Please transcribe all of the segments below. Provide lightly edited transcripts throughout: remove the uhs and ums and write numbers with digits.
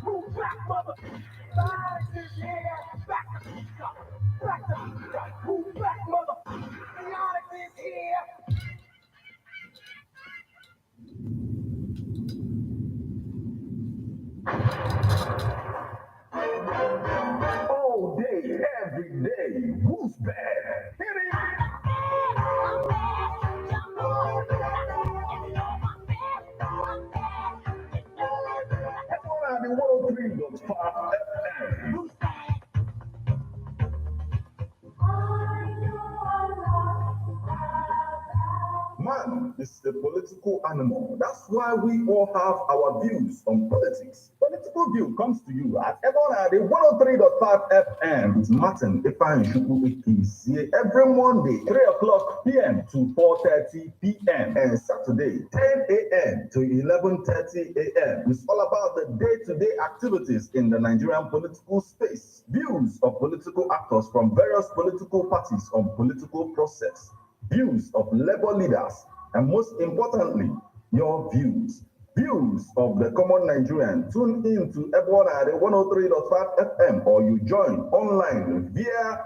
Move back, mother. Science is here. Back. Move back, mother. Chaotic is here. All day, every day. Who's bad? Hit it. Everyone out the 103.5 FM. Man is a political animal. That's why we all have our views on politics. Political View comes to you at Ebonade 103.5 FM with Martin Ifeanyi every Monday, 3 o'clock p.m. to 4:30 p.m. and Saturday, 10 a.m. to 11:30 a.m. It's all about the day-to-day activities in the Nigerian political space. Views of political actors from various political parties on political process. Views of labor leaders, and most importantly, your views. Views of the common Nigerian. Tune in to Ebonade 103.5 FM or you join online via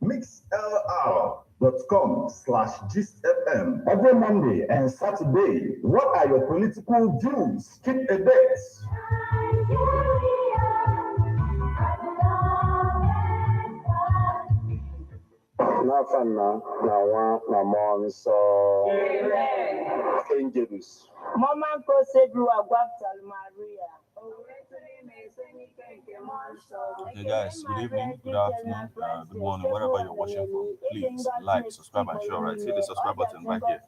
mixlr.com/gistfm every Monday and Saturday. What are your political views? Keep a date. Nafana na monso angels. Mama ko sebru agwaftal Maria. Hey guys, good evening, good afternoon, good morning, wherever you're watching from. Please like, subscribe, and share. Right, hit the subscribe button right here.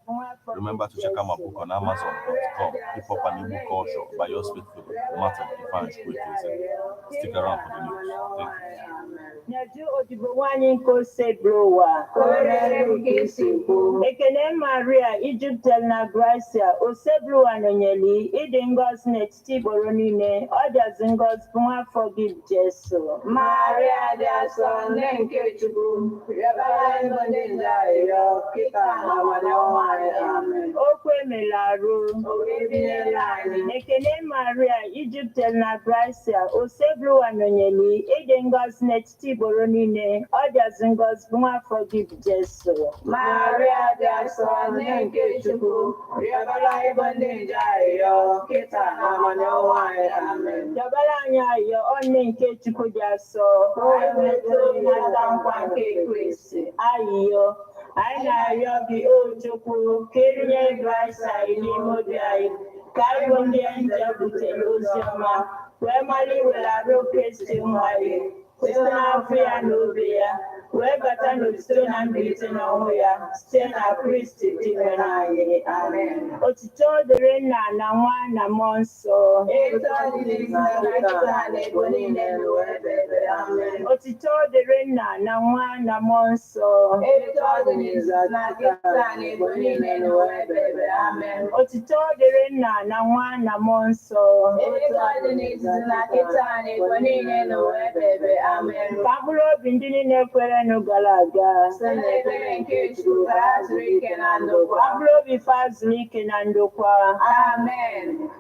Remember to check out my book on Amazon.com. Hip Hop and Igbo Culture by yours faithfully, Martin Ifeanyi. Stick around for the news. Thank you. Nyaju odibowanyi ko sebrowa. Ekene Maria Egyptel na Gracia osebrowa nonyeli idingos n'etiti boro niile ọdịazi ngọzi nwa forgive Jesu. Maria Jason nke Chukwu yabara ego ndị ndarịrịọ kịta na amadị amen. Okwu emela arụ. Ekene Maria Egyptel na Gracia osebrowa nonyeli idingos n'etiti boro niile ọdịazi ngọzi nwa forgive Jesu. Maria Jason nke Chukwu yabara ego ndị ndarịrịọ kịta na amadị amen. Dabara anyị ayọ ọnụ nke Chukwu dị asọ. Ayịyọ anyị na-arịọ gị o Chukwu ka erinye Kraịst anyị n'ime obi anyị ka anyị bụ ndị nje butere ozi ọma wee mara iwelara Kristi nwa anyị site n'afọ ya na obi ya wee bata n'otito na mbilite n'ọnwụ ya site na Kristi dị nwere anyị. Amen. Otito dịrị Nna na Nwa na Mmụọ Nsọ. Otito dịrị Nna na Nwa na Mmụọ Nsọ. Otito dịrị Nna na Nwa na Mmụọ Nsọ. Ka mkpụrụ obi ndị niile kwerenụ gara aga. Ka mkpụrụ obi fa zuru ike na ndokwa. Amen.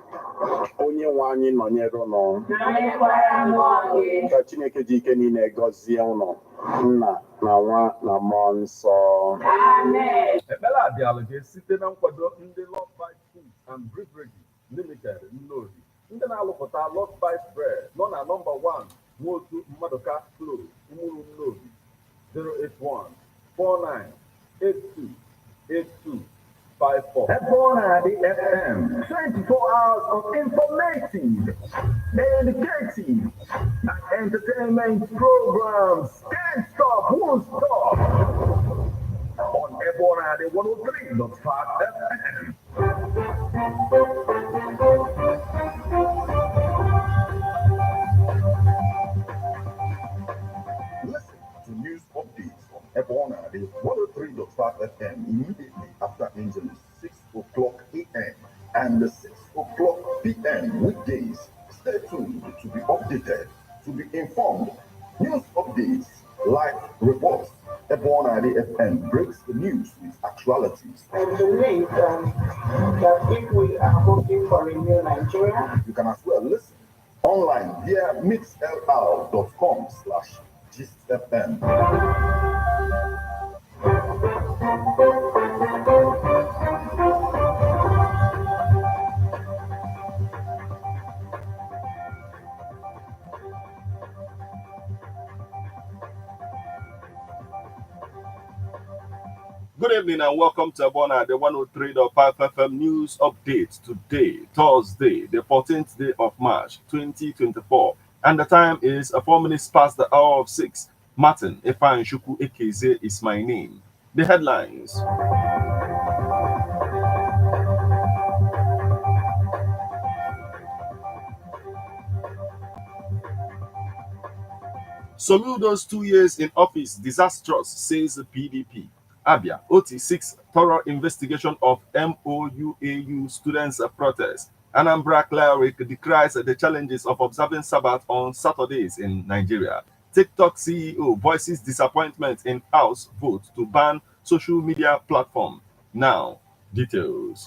Onye nwe anyị nọnyere ụnụ. Ka Chineke ji ike niile gọzie ụnụ, Nna na Nwa na Mmụọ Nsọ. Amen. Ekpere a bịara gị site na nkwado ndị Love Bite Food and Beverage Limited Nnobi. Ndị na-alụpụta Love Bite Bread nọ na nọmba 1 Nwotu Mmaduka Close, Umuru Nnobi, 081-4982-8254. Ebonade FM, 24 hours of informative, educative, and entertainment programs. Can't stop, won't stop. On Ebonade 103.5 FM. Listen to news updates on Ebonade 103.5 FM immediately after Angelus 6 o'clock a.m. and 6 o'clock p.m. weekdays. Stay tuned to be updated, to be informed. News updates, live reports. Ebonade FM breaks the news with actualities. I believe that if we are hoping for a new Nigeria, you can as well listen online via mixlr.com/gistfm. Good evening and welcome to Abona, the 103.5 FM news update today, Thursday, the 14th day of March, 2024. And the time is 4 minutes past the hour of 6. Martin Efan Shuku Ekeze is my name. The headlines. Soludo's 2 years in office disastrous, says the PDP. Abia, OT6 thorough investigation of MOUAU students' protest. Anambra cleric decries the challenges of observing Sabbath on Saturdays in Nigeria. TikTok CEO voices disappointment in House vote to ban social media platform. Now, details.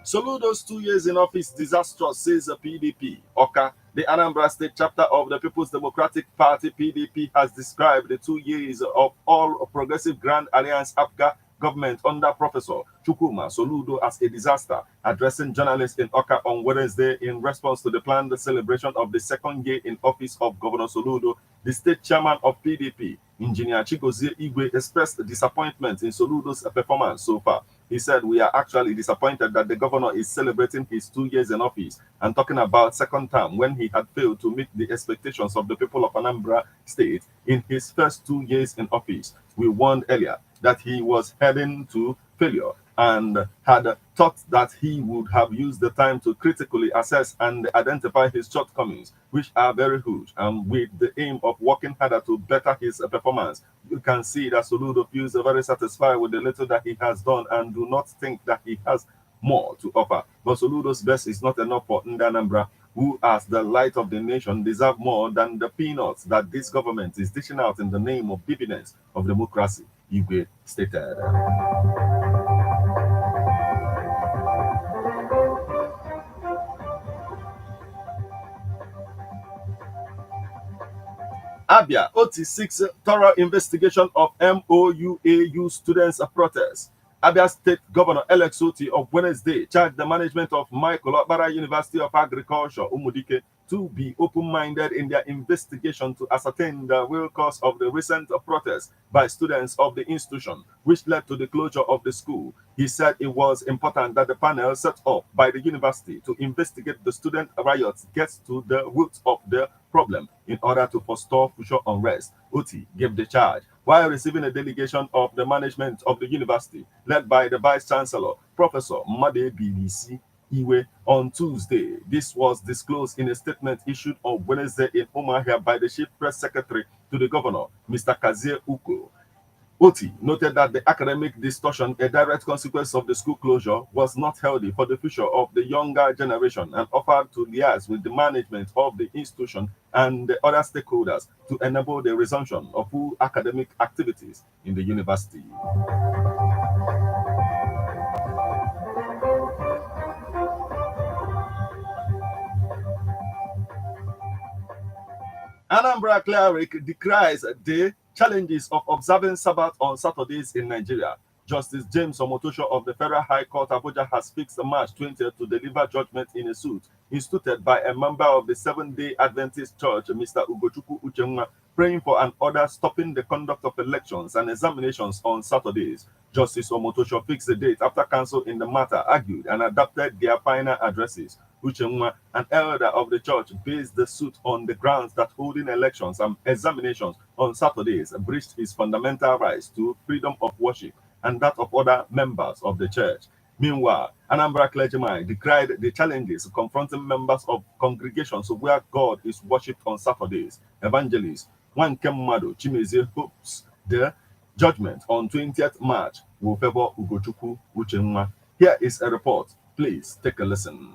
Soludo's 2 years in office disastrous, says the PDP. Oka, the Anambra State chapter of the People's Democratic Party PDP, has described the 2 years of All Progressive Grand Alliance APGA government under Professor Chukwuma Soludo as a disaster. Addressing journalists in Oka on Wednesday in response to the planned celebration of the second year in office of Governor Soludo, the state chairman of PDP, Engineer Chigozie Igwe, expressed disappointment in Soludo's performance so far. He said, "We are actually disappointed that the governor is celebrating his 2 years in office and talking about second term when he had failed to meet the expectations of the people of Anambra State in his first 2 years in office. We warned earlier that he was heading to failure and had thought that he would have used the time to critically assess and identify his shortcomings, which are very huge, and with the aim of working harder to better his performance. You can see that Soludo feels very satisfied with the little that he has done and do not think that he has more to offer. But Soludo's best is not enough for Anambra, who, as the light of the nation, deserve more than the peanuts that this government is dishing out in the name of dividends of democracy," Igwe stated. Abia, OT6 thorough investigation of MOUAU students' protest. Abia State Governor Alex Oti of Wednesday charged the management of Michael Okpara University of Agriculture, Umudike, to be open-minded in their investigation to ascertain the real cause of the recent protest by students of the institution, which led to the closure of the school. He said it was important that the panel set up by the university to investigate the student riots gets to the root of the problem in order to forestall future unrest. Oti gave the charge while receiving a delegation of the management of the university, led by the Vice Chancellor, Professor Made Bilisi Iwe, on Tuesday. This was disclosed in a statement issued on Wednesday in Umuahia by the Chief Press Secretary to the Governor, Mr. Kazie Uko. Oti noted that the academic distortion, a direct consequence of the school closure, was not healthy for the future of the younger generation, and offered to liaise with the management of the institution and the other stakeholders to enable the resumption of full academic activities in the university. Anambra cleric decries the challenges of observing Sabbath on Saturdays in Nigeria. Justice James Omotosho of the Federal High Court Abuja has fixed March 20th to deliver judgment in a suit instituted by a member of the Seventh-day Adventist Church, Mr. Ugochukwu Uchenwa, praying for an order stopping the conduct of elections and examinations on Saturdays. Justice Omotosho fixed the date after counsel in the matter argued and adopted their final addresses. Uchenwa, an elder of the church, based the suit on the grounds that holding elections and examinations on Saturdays breached his fundamental rights to freedom of worship and that of other members of the church. Meanwhile, Anambra clergymen decried the challenges confronting members of congregations where God is worshipped on Saturdays. Evangelist Wankem Mado Chimezie hopes the judgment on 20th March will favor Ugochukwu Uchenwa. Here is a report. Please take a listen.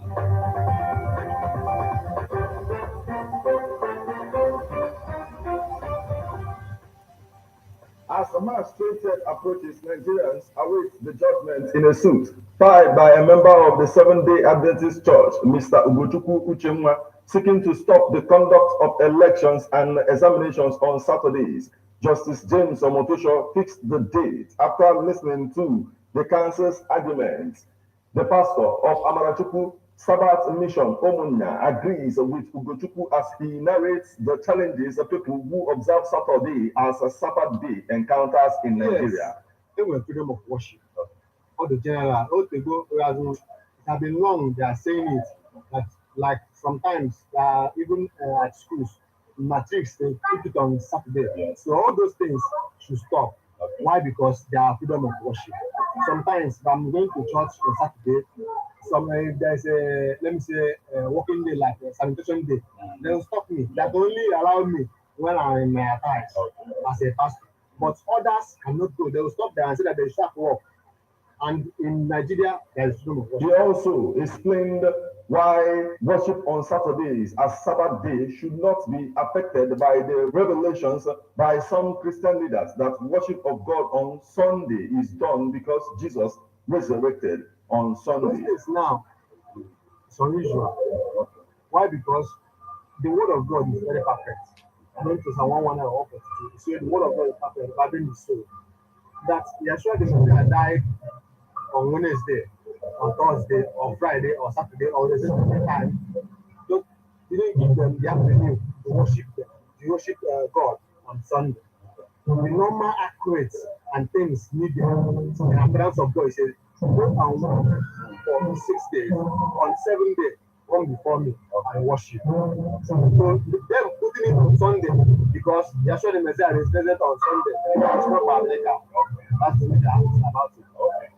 As a magistrate approaches, Nigerians await the judgment in a suit filed by a member of the Seventh-day Adventist Church, Mr. Ugochukwu Uchenwa, seeking to stop the conduct of elections and examinations on Saturdays. Justice James Omotosho fixed the date after listening to the council's arguments. The pastor of Amarachukwu Sabbath Mission, Omunya, agrees with Ugochukwu as he narrates the challenges of people who observe Saturday as a Sabbath day encounters in Nigeria. They were freedom of worship. All the general, all the go, it has been long, they are saying it, that like sometimes, even at schools, matrix, they put it on Saturday. Yes. So all those things should stop. Okay. Why? Because they are freedom of worship. Sometimes if I'm going to church on Saturday, there's a, let me say, a working day, like a sanitation day, they will stop me. That only allow me when I'm in my attire as a pastor. But others cannot go. They will stop there and say that they start work. And in Nigeria, there is freedom of worship. He also explained why worship on Saturdays as Sabbath day should not be affected by the revelations by some Christian leaders that worship of God on Sunday is done because Jesus resurrected on Sunday. This now, it's unusual. Why? Because the word of God is very perfect. According to Psalm 1:1, so the word of God is perfect, but then is so that Yeshua the Messiah died on Wednesday, on Thursday, on Friday, or Saturday, or the same time. So didn't give them the avenue to worship them, to worship God on Sunday. The normal accurate and things needed in abundance of God. He says, go and work for 6 days. On 7th day, come before me and worship. So them putting it on Sunday because Yeshua the Messiah is present on Sunday. It's not America. That's the way they're about it.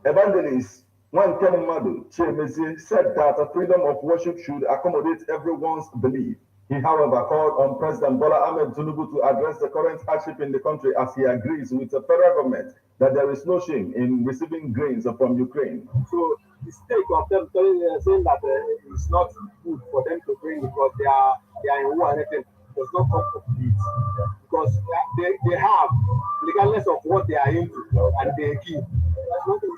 Evangelist Nwankemu Madu Chiemezi said that the freedom of worship should accommodate everyone's belief. He, however, called on President Bola Ahmed Tinubu to address the current hardship in the country as he agrees with the federal government that there is no shame in receiving grains from Ukraine. So the stake of them saying that it's not good for them to bring because they are in war and everything does not come complete because they have regardless of what they are into and they give. That's not the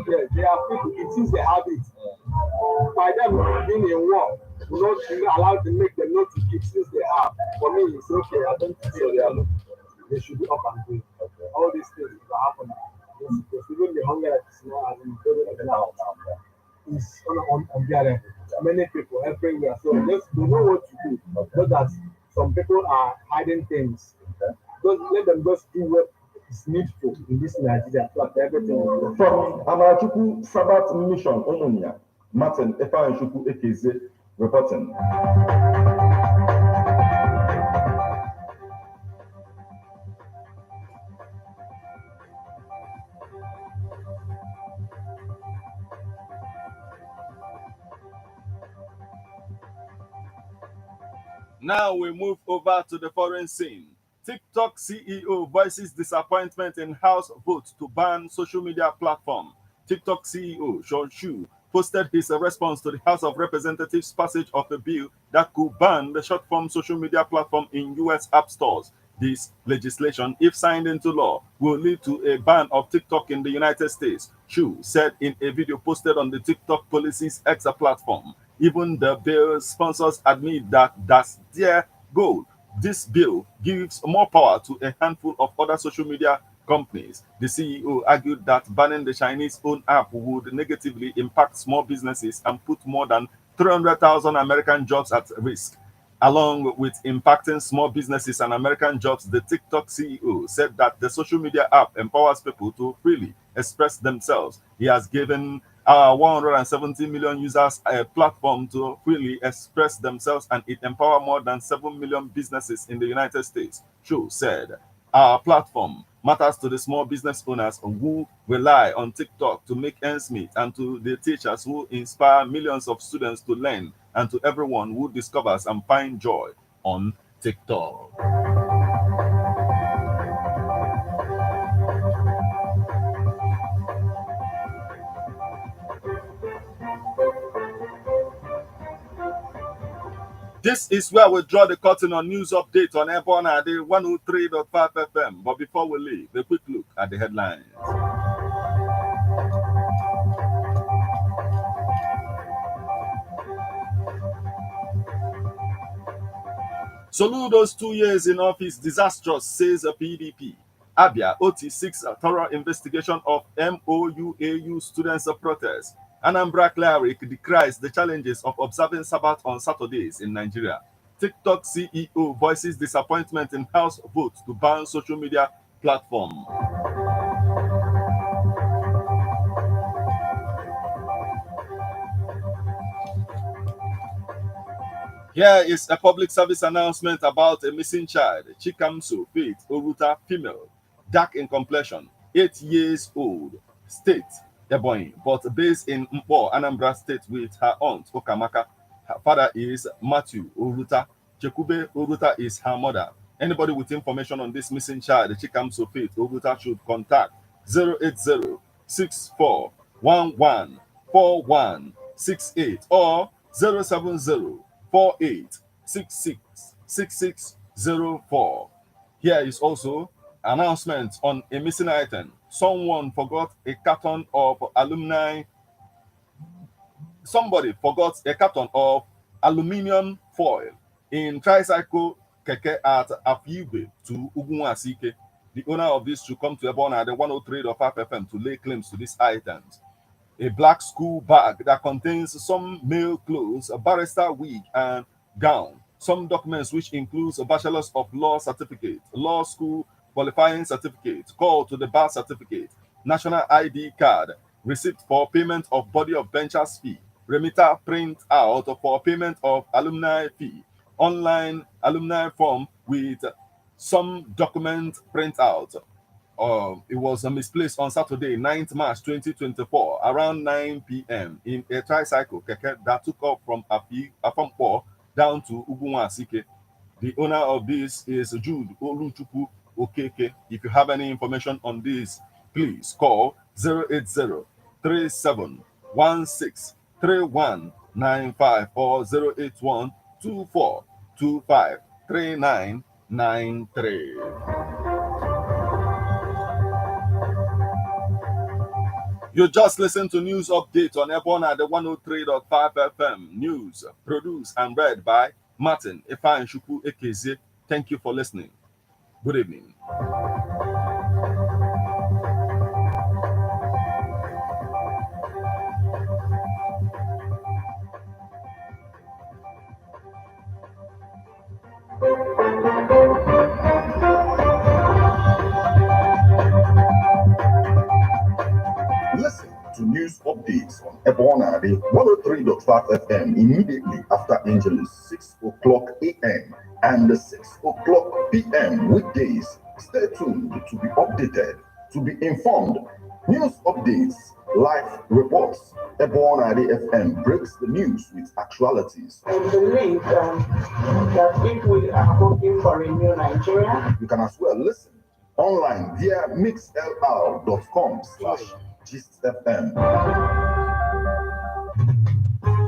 yeah, they are people, it seems they have it. By them being in war, will not allow to make them not to give since they have. For me, it's okay. I don't think so. They should be up and going. Okay. All these things are happening. Because even the hunger that is now now is unbearable. Many people everywhere. So just they know what to do. Not that some people are hiding things. Just let them just do what is needful in this Nigeria. Like everything. From Amarachukwu Sabbath Mission, Omunya, Martin Efanchukwu Ekeze reporting. Now we move over to the foreign scene. TikTok CEO voices disappointment in House vote to ban social media platform. TikTok CEO Sean Shu posted his response to the House of Representatives passage of a bill that could ban the short-form social media platform in U.S. app stores. This legislation, if signed into law, will lead to a ban of TikTok in the United States, Shu said in a video posted on the TikTok policy's X platform. Even the bill's sponsors admit that that's their goal. This bill gives more power to a handful of other social media companies. The CEO argued that banning the Chinese-owned app would negatively impact small businesses and put more than 300,000 American jobs at risk. Along with impacting small businesses and American jobs, the TikTok CEO said that the social media app empowers people to freely express themselves. He has given 170 million users a platform to freely express themselves, and it empowers more than 7 million businesses in the United States. Cho said, our platform matters to the small business owners who rely on TikTok to make ends meet, and to the teachers who inspire millions of students to learn, and to everyone who discovers and finds joy on TikTok. This is where we draw the curtain on news update on Airborne at the 103.5 FM. But before we leave, a quick look at the headlines. Soludo's 2 years in office disastrous, says a PDP. Abia OT6 a thorough investigation of MOUAU students' protest. ANAMBRA CLERIC decries the challenges of observing Sabbath on Saturdays in Nigeria. TikTok CEO voices disappointment in House vote to ban social media platform. Here is a public service announcement about a missing child. Chikamso Faith Oruta, female, dark in complexion, 8 years old, state Ebonyi, but based in Mpo, Anambra State with her aunt Okamaka. Her father is Matthew Oruta. Chekube Oruta is her mother. Anybody with information on this missing child, Chikamso Faith Oruta, should contact 080 6411 4168 or 070 48666604. Here is also announcement on a missing item. Someone forgot a carton of alumni. Somebody forgot a carton of aluminium foil in tricycle keke at Afiube to Ugunwasike. The owner of this should come to Ebona at the 103.5 FM to lay claims to these items. A black school bag that contains some male clothes, a barrister wig and gown, some documents which includes a bachelor's of law certificate, law school qualifying certificate, call to the bar certificate, national ID card, receipt for payment of body of benchers fee, remitter print out for payment of alumni fee, online alumni form with some document print out. It was misplaced on Saturday, 9th March 2024, around 9 p.m. in a tricycle keke that took off from Afampo down to Ugunwasike. The owner of this is Jude Oluchukwu Okeke. If you have any information on this, please call 080 3716 3195 or 081 2425 3993. You just listened to news update on Ebona at the 103.5 FM. News produced and read by Martin Ifeanyi Chukwu Ekeze. Thank you for listening. Good evening. Listen to news updates on Ebona, the 103.5 FM immediately after Angelus, 6 o'clock a.m. and 6 o'clock p.m. weekdays. Stay tuned to be updated, to be informed. News updates, live reports. Ebona, the FM breaks the news with actualities. I believe that if we are hoping for a new Nigeria, you can as well listen online via mixlr.com/GistFM.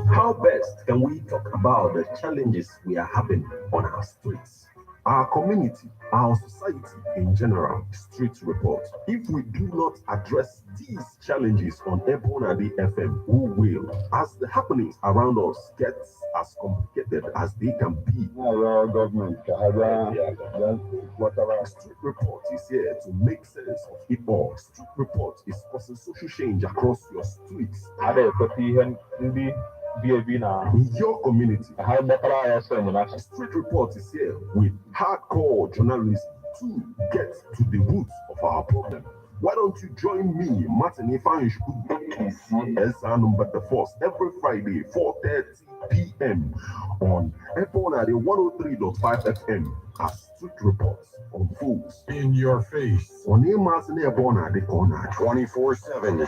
How best can we talk about the challenges we are having on our streets, our community, our society in general? Street report. If we do not address these challenges on Ebona FM, who will? As the happenings around us get as complicated as they can be, Street report is here to make sense of it all. Street report is causing social change across your streets. In your community, Street report is here with hardcore journalism to get to the roots of our problem. Why don't you join me, Martin Ifeanyi Chukwu, number the first every Friday, 4:30 p.m. on Ebona 103.5 FM as Street Reports unfolds in your face on Martin Ebona the corner 24/7.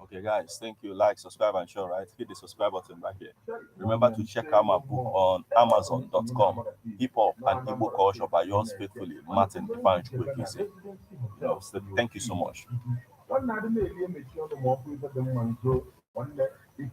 Okay, guys, thank you. Like, subscribe, and share, right? Hit the subscribe button right here. Remember to check out my book on Amazon.com. IPOB and Igbo Culture by yours faithfully, Martin Ifeanyi Chukwu Ekeze. Thank you so much.